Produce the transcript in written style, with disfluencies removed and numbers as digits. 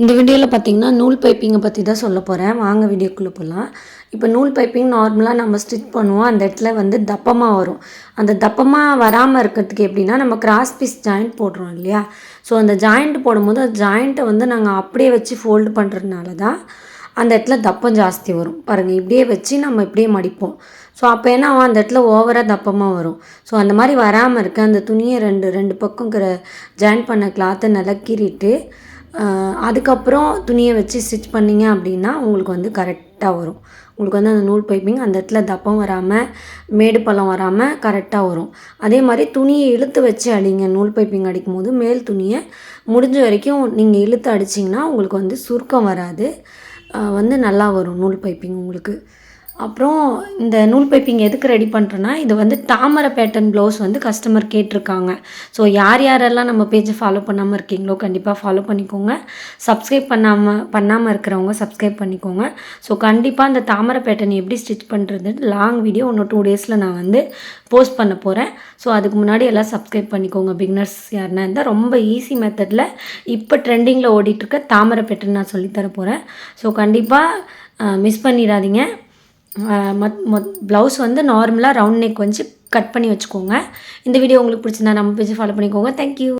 இந்த வீடியோவில் பார்த்தீங்கன்னா நூல் பைப்பிங்கை பற்றி தான் சொல்ல போகிறேன். வாங்க வீடியோக்குள்ளே போகலாம். இப்போ நூல் பைப்பிங் நார்மலாக நம்ம ஸ்டிச் பண்ணுவோம். அந்த இடத்துல வந்து தப்பமாக வரும். அந்த தப்பமாக வராமல் இருக்கிறதுக்கு எப்படின்னா, நம்ம கிராஸ் பீஸ் ஜாயிண்ட் போடுறோம் இல்லையா? ஸோ அந்த ஜாயிண்ட் போடும்போது அந்த ஜாயிண்ட்டை வந்து நாங்கள் அப்படியே வச்சு ஃபோல்டு பண்ணுறதுனால தான் அந்த இடத்துல தப்பம் ஜாஸ்தி வரும். பாருங்கள், இப்படியே வச்சு நம்ம இப்படியே மடிப்போம். ஸோ அப்போ என்ன ஆகும், அந்த இடத்துல ஓவராக தப்பமாக வரும். ஸோ அந்த மாதிரி வராமல் இருக்க அந்த துணியை ரெண்டு பக்கம் ஜாயின் பண்ண கிளாத்தை நல்லா கீறிட்டு அதுக்கப்புறம் துணியை வச்சு ஸ்டிச் பண்ணிங்க அப்படின்னா உங்களுக்கு வந்து கரெக்டாக வரும். உங்களுக்கு வந்து அந்த நூல் பைப்பிங் அந்த இடத்துல தப்பம் வராமல் மேடு பள்ளம் வராமல் கரெக்டாக வரும். அதே மாதிரி துணியை இழுத்து வச்சு அடிங்க. நூல் பைப்பிங் அடிக்கும்போது மேல் துணியை முடிஞ்ச வரைக்கும் நீங்கள் இழுத்து அடிச்சிங்கன்னா உங்களுக்கு வந்து சுருக்கம் வராது, வந்து நல்லா வரும் நூல் பைப்பிங் உங்களுக்கு. அப்புறம் இந்த நூல் பைப்பிங் எதுக்கு ரெடி பண்ணுறேன்னா, இது வந்து தாமரை பேட்டர்ன் ப்ளவுஸ் வந்து கஸ்டமர் கேட்டிருக்காங்க. ஸோ யாரெல்லாம் நம்ம பேஜை ஃபாலோ பண்ணாமல் இருக்கீங்களோ கண்டிப்பாக ஃபாலோ பண்ணிக்கோங்க. சப்ஸ்கிரைப் பண்ணாமல் இருக்கிறவங்க சப்ஸ்கிரைப் பண்ணிக்கோங்க. ஸோ கண்டிப்பாக இந்த தாமரை பேட்டர்ன் எப்படி ஸ்டிச் பண்ணுறது லாங் வீடியோ இன்னும் 2 டேஸில் நான் வந்து போஸ்ட் பண்ண போகிறேன். ஸோ அதுக்கு முன்னாடி எல்லாம் சப்ஸ்கிரைப் பண்ணிக்கோங்க. பிகினர்ஸ் யாருன்னா இருந்தால் ரொம்ப ஈஸி மெத்தடில் இப்போ ட்ரெண்டிங்கில் ஓடிட்டுருக்க தாமரை பேட்டர்ன் நான் சொல்லித்தர போகிறேன். ஸோ கண்டிப்பாக மிஸ் பண்ணிடாதீங்க. ப்ளவுஸ் வந்து நார்மலாக ரவுண்ட் நெக் வச்சு கட் பண்ணி வச்சுக்கோங்க. இந்த வீடியோ உங்களுக்கு பிடிச்சிருந்தா நம்ம பேஜை ஃபாலோ பண்ணிக்கோங்க. தேங்க்யூ.